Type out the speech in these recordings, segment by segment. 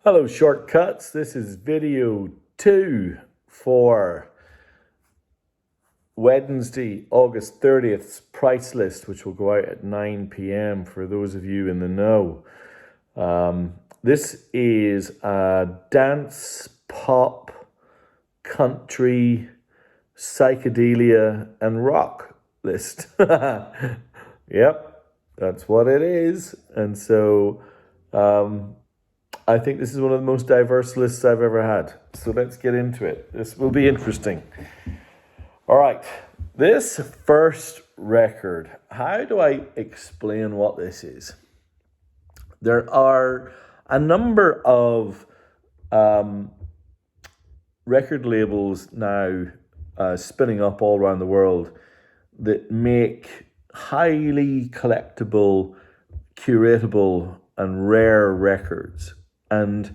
Hello, Shortcuts. This is video 2 for Wednesday, August 30th's price list, which will go out at 9 p.m. for those of you in the know. This is a dance, pop, country, psychedelia, and rock list. Yep, that's what it is. And so I think this is one of the most diverse lists I've ever had. So let's get into it. This will be interesting. All right. This first record, how do I explain what this is? There are a number of record labels now spinning up all around the world that make highly collectible, curatable, and rare records, and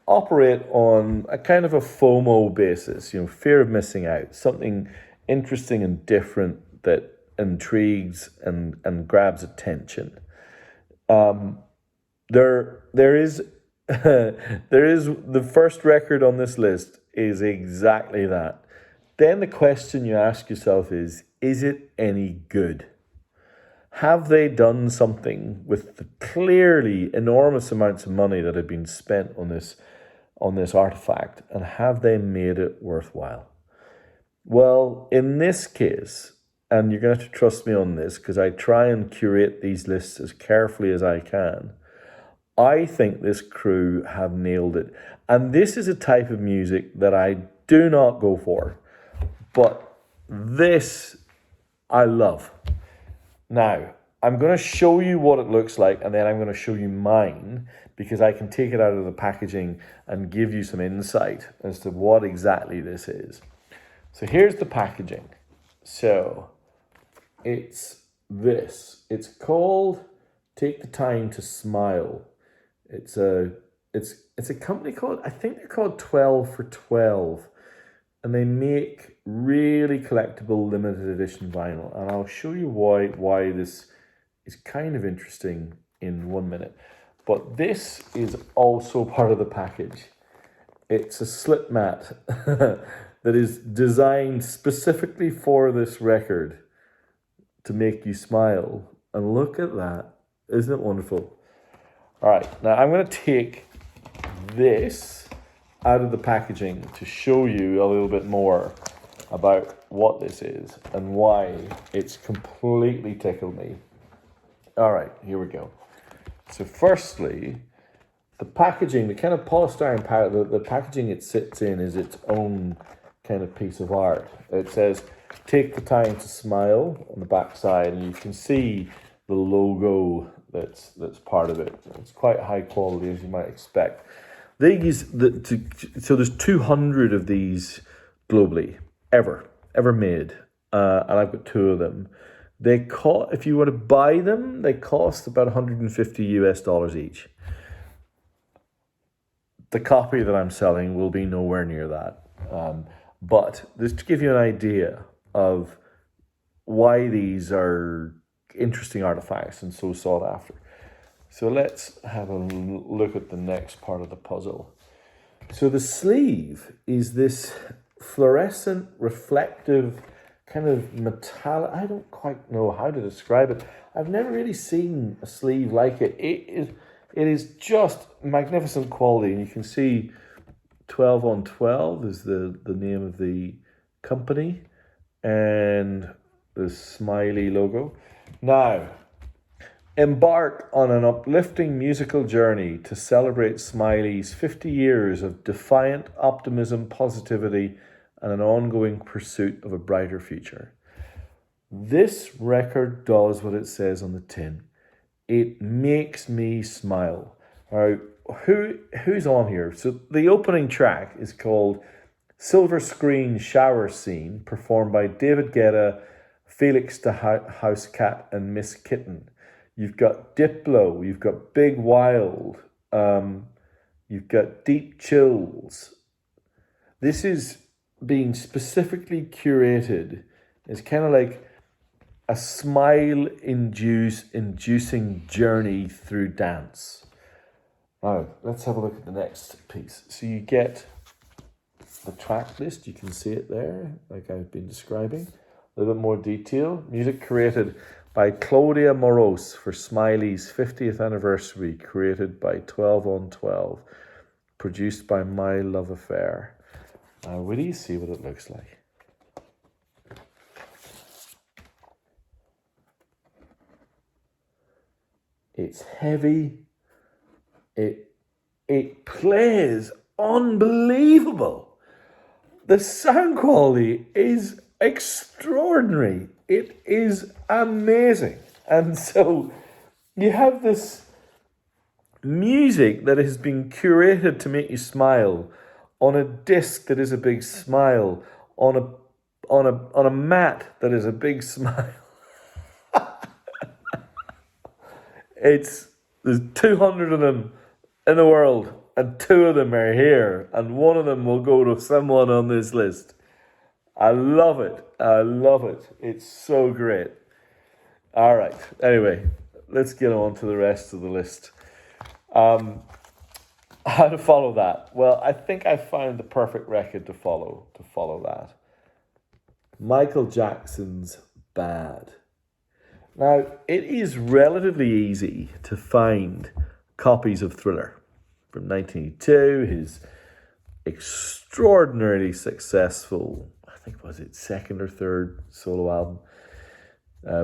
operate on a kind of a FOMO basis, fear of missing out, something interesting and different that intrigues and grabs attention. There is there is the first record on this list is exactly that. Then the question you ask yourself is it any good? Have they done something with the clearly enormous amounts of money that have been spent on this artifact, and have they made it worthwhile? Well, in this case, and you're going to have to trust me on this because I try and curate these lists as carefully as I can, I think this crew have nailed it. And this is a type of music that I do not go for, but this I love. Now, I'm going to show you what it looks like, and then I'm going to show you mine, because I can take it out of the packaging and give you some insight as to what exactly this is. So here's the packaging. So it's this. It's called Take the Time to Smile. It's a company called, I think they're called 12 for 12. And they make really collectible limited edition vinyl. And I'll show you why this is kind of interesting in 1 minute. But this is also part of the package. It's a slip mat that is designed specifically for this record to make you smile. And look at that. Isn't it wonderful? All right, now I'm going to take this out of the packaging to show you a little bit more about what this is and why it's completely tickled me. All right, here we go. So firstly, the packaging, the kind of polystyrene packet, the packaging it sits in is its own kind of piece of art. It says, "Take the time to smile" on the back side, and you can see the logo that's part of it. It's quite high quality, as you might expect. So there's 200 of these globally, ever made, and I've got 2 of them. They cost, if you were to buy them, they cost about $150 each. The copy that I'm selling will be nowhere near that. But just to give you an idea of why these are interesting artifacts and so sought after. So let's have a look at the next part of the puzzle. So the sleeve is this fluorescent, reflective, kind of metallic. I don't quite know how to describe it. I've never really seen a sleeve like it. It is just magnificent quality, and you can see 12 on 12 is the name of the company, and the smiley logo. Now, embark on an uplifting musical journey to celebrate Smiley's 50 years of defiant optimism, positivity, and an ongoing pursuit of a brighter future. This record does what it says on the tin. It makes me smile. All right, who's on here? So the opening track is called Silver Screen Shower Scene, performed by David Guetta, Felix the House Cat, and Miss Kitten. You've got Diplo, you've got Big Wild, you've got Deep Chills. This is being specifically curated. It's kind of like a smile-inducing journey through dance. Now, let's have a look at the next piece. So you get the track list. You can see it there, like I've been describing. A little bit more detail. Music created by Claudia Moros for Smiley's 50th anniversary, created by 12 on 12, produced by My Love Affair. Now, will you see what it looks like? It's heavy. It plays unbelievable. The sound quality is extraordinary. It is amazing. And so you have this music that has been curated to make you smile on a disc that is a big smile, on a mat that is a big smile. There's 200 of them in the world, and 2 of them are here, and 1 of them will go to someone on this list. I love it. I love it. It's so great. All right. Anyway, let's get on to the rest of the list. How to follow that? Well, I think I found the perfect record to follow that. Michael Jackson's Bad. Now, it is relatively easy to find copies of Thriller from 1982, his extraordinarily successful, I think, was it second or third solo album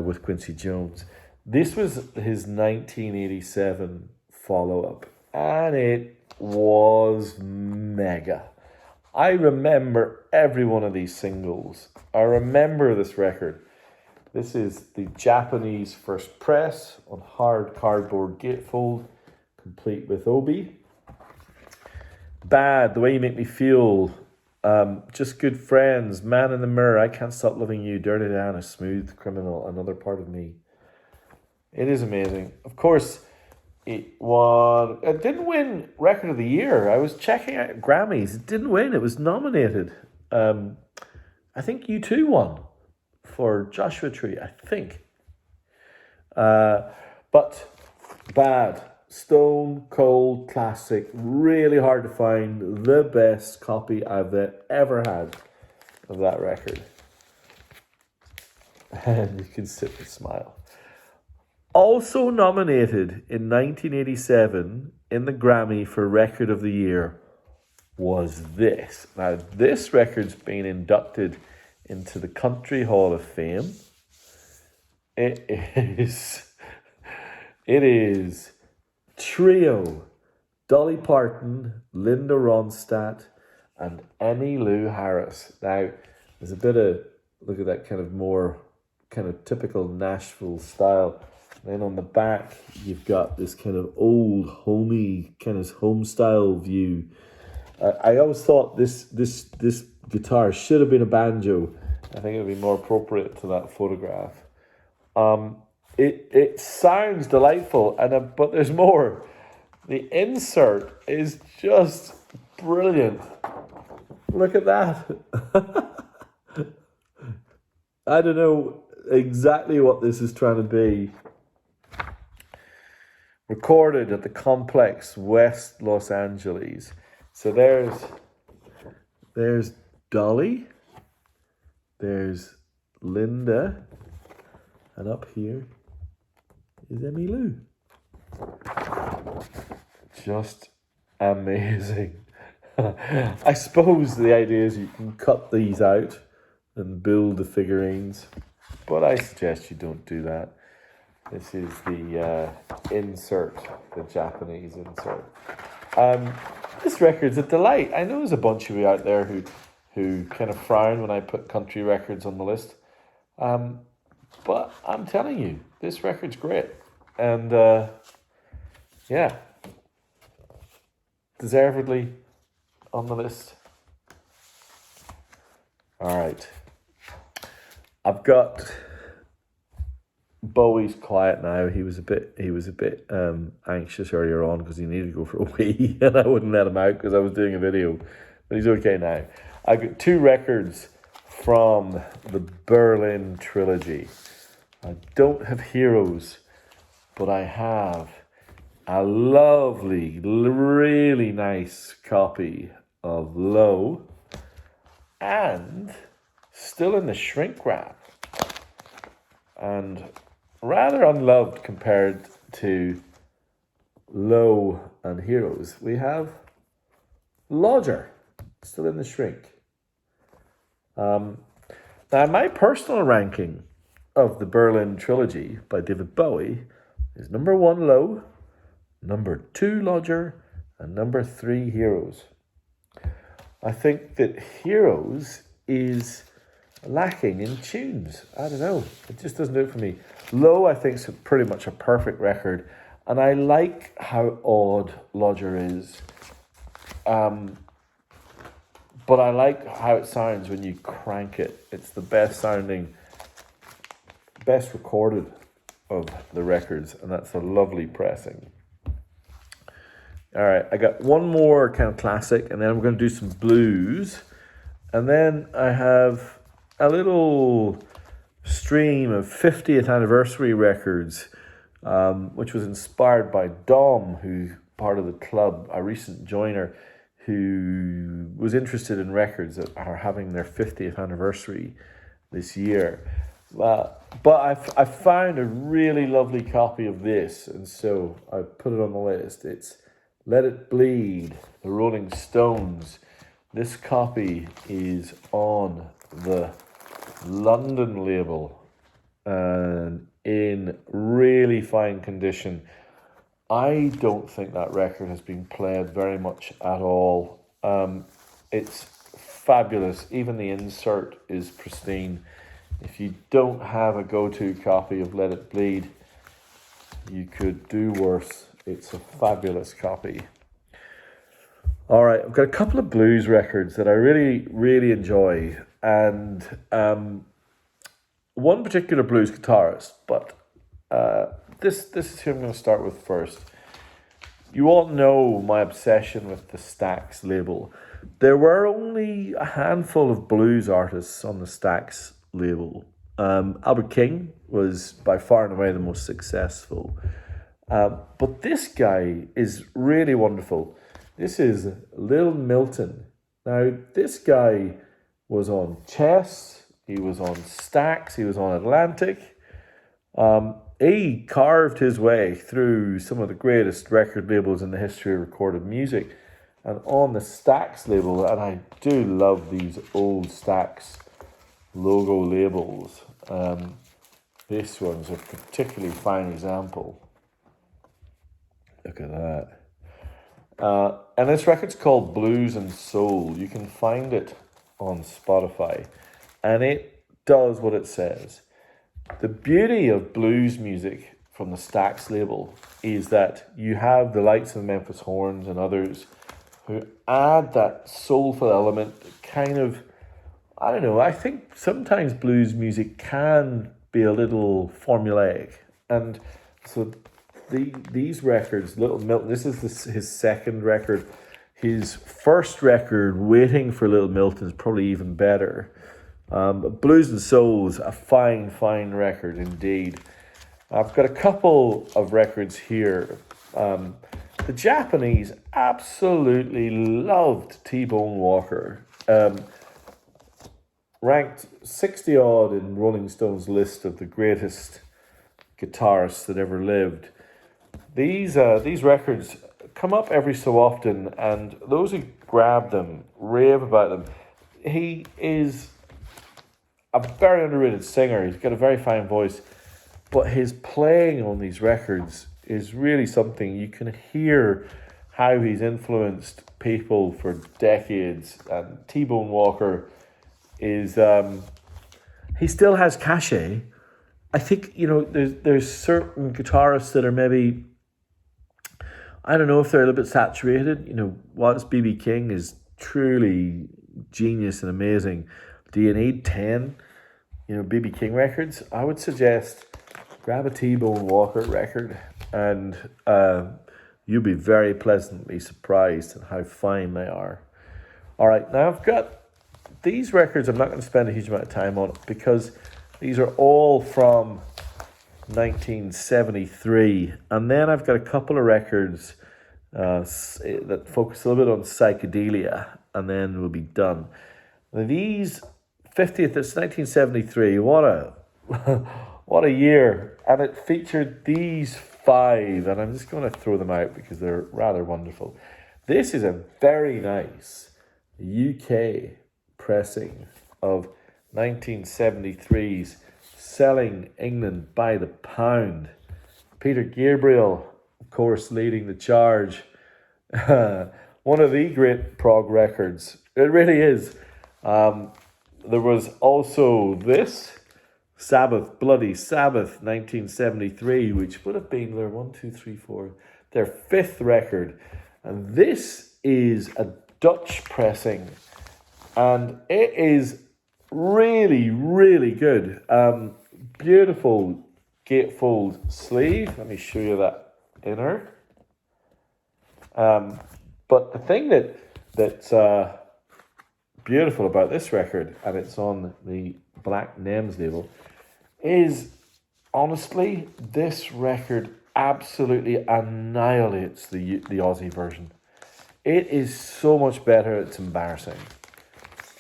with Quincy Jones. This was his 1987 follow-up, and it was mega. I remember every one of these singles. I remember this record. This is the Japanese first press on hard cardboard gatefold, complete with obi. Bad, The Way You Make Me Feel, Just Good Friends, Man in the Mirror, I Can't Stop Loving You, Dirty Diana, Smooth Criminal, Another Part of Me. It is amazing. Of course, it didn't win Record of the Year. I was checking out Grammys. It didn't win. It was nominated. I think U2 won for Joshua Tree, I think. But Bad, stone cold classic, really hard to find, the best copy I've ever had of that record. And you can sit and smile. Also nominated in 1987 in the Grammy for Record of the Year was this. Now, this record's been inducted into the Country Hall of Fame. It is Trio, Dolly Parton, Linda Ronstadt, and Emmylou Harris. Now, there's a bit of, look at that kind of more kind of typical Nashville style. And then on the back, you've got this kind of old, homey, kind of home style view. I always thought this guitar should have been a banjo. I think it would be more appropriate to that photograph. It sounds delightful, but there's more. The insert is just brilliant. Look at that. I don't know exactly what this is trying to be. Recorded at the Complex, West Los Angeles. So there's Dolly, there's Linda, and up here is Emmylou. Just amazing. I suppose the idea is you can cut these out and build the figurines, but I suggest you don't do that. This is the insert, the Japanese insert. This record's a delight. I know there's a bunch of you out there who kind of frown when I put country records on the list. But I'm telling you, this record's great. And yeah, deservedly on the list. All right. I've got Bowie's quiet now. He was a bit anxious earlier on because he needed to go for a wee, and I wouldn't let him out because I was doing a video. But he's okay now. I got 2 records from the Berlin trilogy. I don't have Heroes, but I have a lovely, really nice copy of Low, and still in the shrink wrap, and rather unloved compared to Low and Heroes, we have Lodger, still in the shrink. Now, my personal ranking of the Berlin Trilogy by David Bowie is number 1 Low, number 2 Lodger, and number 3 Heroes. I think that Heroes is lacking in tunes. I don't know. It just doesn't do it for me. Low, I think, is pretty much a perfect record. And I like how odd Lodger is. But I like how it sounds when you crank it. It's the best sounding, best recorded of the records. And that's a lovely pressing. All right, I got one more kind of classic, and then I'm going to do some blues. And then I have a little stream of 50th anniversary records, which was inspired by Dom, who's part of the club, a recent joiner, who was interested in records that are having their 50th anniversary this year. But I found a really lovely copy of this, and so I put it on the list. It's Let It Bleed, the Rolling Stones. This copy is on the London label and in really fine condition. I don't think that record has been played very much at all. It's fabulous. Even the insert is pristine. If you don't have a go-to copy of Let It Bleed, you could do worse. It's a fabulous copy. All right, I've got a couple of blues records that I really, really enjoy. And one particular blues guitarist, but this is who I'm going to start with first. You all know my obsession with the Stax label. There were only a handful of blues artists on the Stax label. Albert King was by far and away the most successful. But this guy is really wonderful. This is Lil Milton. Now, this guy was on Chess, he was on Stax, he was on Atlantic. He carved his way through some of the greatest record labels in the history of recorded music. And on the Stax label, and I do love these old Stax logo labels. This one's a particularly fine example. Look at that. And this record's called Blues and Soul. You can find it on Spotify. And it does what it says. The beauty of blues music from the Stax label is that you have the likes of Memphis Horns and others who add that soulful element, kind of, I don't know, I think sometimes blues music can be a little formulaic. And so these records, Little Milton, this is his second record. His first record, Waiting for Little Milton, is probably even better. Blues and Soul is a fine, fine record indeed. I've got a couple of records here. The Japanese absolutely loved T-Bone Walker. Ranked 60 odd in Rolling Stone's list of the greatest guitarists that ever lived. These records come up every so often, and those who grab them rave about them. He is a very underrated singer. He's got a very fine voice, but his playing on these records is really something. You can hear how he's influenced people for decades. And T-Bone Walker is he still has cachet. I think, you know, there's certain guitarists that are maybe, I don't know if they're a little bit saturated. You know, whilst B.B. King is truly genius and amazing, do you need 10, you know, B.B. King records? I would suggest grab a T-Bone Walker record and you'll be very pleasantly surprised at how fine they are. All right, now I've got these records. I'm not going to spend a huge amount of time on it because these are all from 1973. And then I've got a couple of records that focus a little bit on psychedelia, and then we'll be done. These 50th, it's 1973. What a what a year. And it featured these five, and I'm just going to throw them out because they're rather wonderful. This is a very nice UK pressing of 1973's Selling England by the Pound. Peter Gabriel, of course, leading the charge. One of the great prog records. It really is. There was also this, Sabbath, Bloody Sabbath, 1973, which would have been their fifth record. And this is a Dutch pressing, and it is really, really good. Beautiful gatefold sleeve. Let me show you that inner. But the thing that's beautiful about this record, and it's on the Black Nems label, is honestly this record absolutely annihilates the Aussie version. It is so much better, it's embarrassing.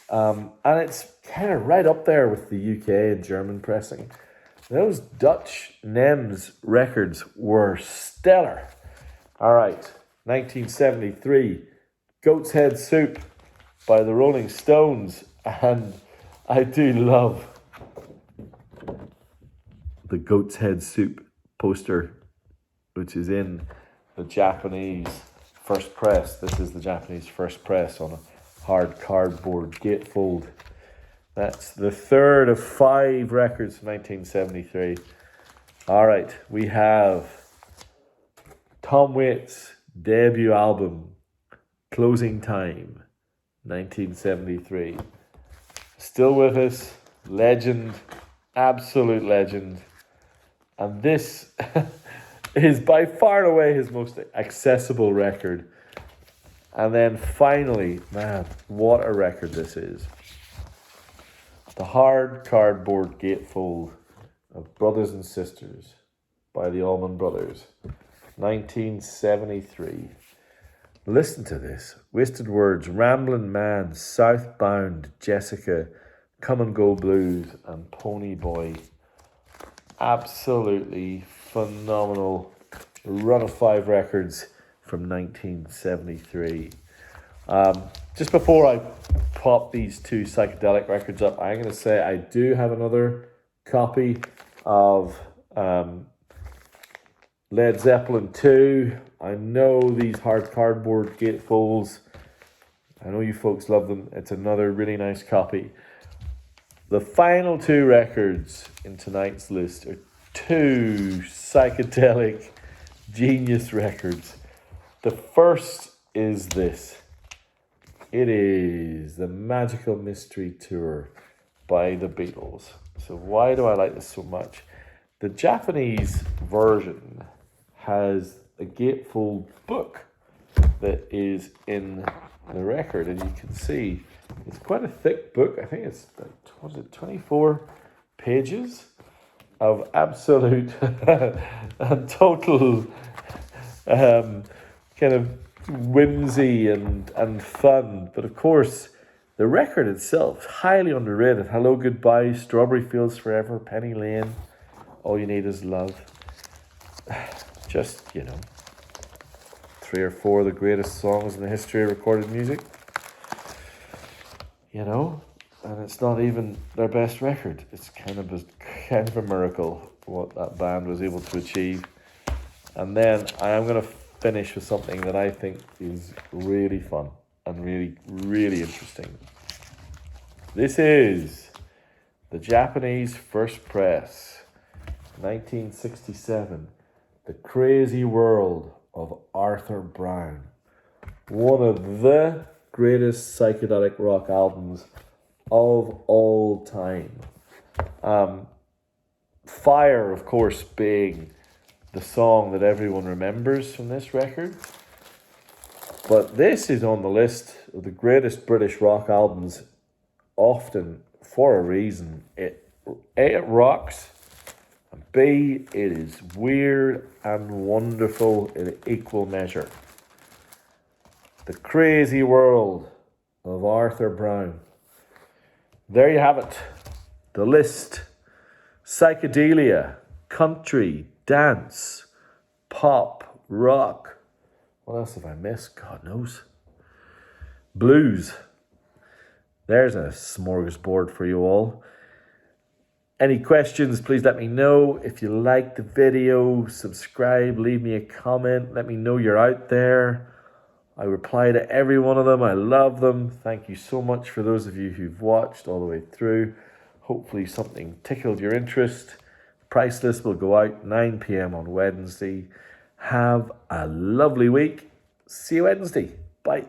And it's kind of right up there with the UK and German pressing. Those Dutch Nems records were stellar. All right, 1973, Goat's Head Soup by the Rolling Stones. And I do love the Goat's Head Soup poster, which is in the Japanese first press. This is the Japanese first press on a hard cardboard gatefold. That's the third of five records from 1973. All right, we have Tom Waits' debut album, Closing Time, 1973. Still with us, legend, absolute legend. And this is by far and away his most accessible record. And then finally, man, what a record this is. The hard cardboard gatefold of Brothers and Sisters by the Allman Brothers, 1973. Listen to this. Wasted Words, Ramblin' Man, Southbound, Jessica, Come and Go Blues, and Pony Boy. Absolutely phenomenal run of five records from 1973. Just before I pop these two psychedelic records up, I'm going to say I do have another copy of Led Zeppelin 2. I know these hard cardboard gatefolds. I know you folks love them. It's another really nice copy. The final two records in tonight's list are two psychedelic genius records. The first is this. It is the Magical Mystery Tour by the Beatles. So why do I like this so much? The Japanese version has a gatefold book that is in the record, and you can see it's quite a thick book. I think it's 24 pages of absolute and total kind of whimsy and fun. But of course, the record itself, highly underrated. Hello, Goodbye, Strawberry Fields Forever, Penny Lane, All You Need Is Love. Just, 3 or 4 of the greatest songs in the history of recorded music. And it's not even their best record. It's kind of a miracle what that band was able to achieve. And then I am going to finish with something that I think is really fun and really, really interesting. This is the Japanese first press, 1967, The Crazy World of Arthur Brown. One of the greatest psychedelic rock albums of all time. Fire, of course, being the song that everyone remembers from this record. But this is on the list of the greatest British rock albums, often for a reason. It rocks, and B, it is weird and wonderful in equal measure. The Crazy World of Arthur Brown. There you have it. The list. Psychedelia, country, dance, pop, rock. What else have I missed? God knows. Blues. There's a smorgasbord for you all. Any questions, please let me know. If you like the video, subscribe, leave me a comment. Let me know you're out there. I reply to every one of them. I love them. Thank you so much for those of you who've watched all the way through. Hopefully something tickled your interest. Price list will go out 9 p.m. on Wednesday. Have a lovely week. See you Wednesday. Bye.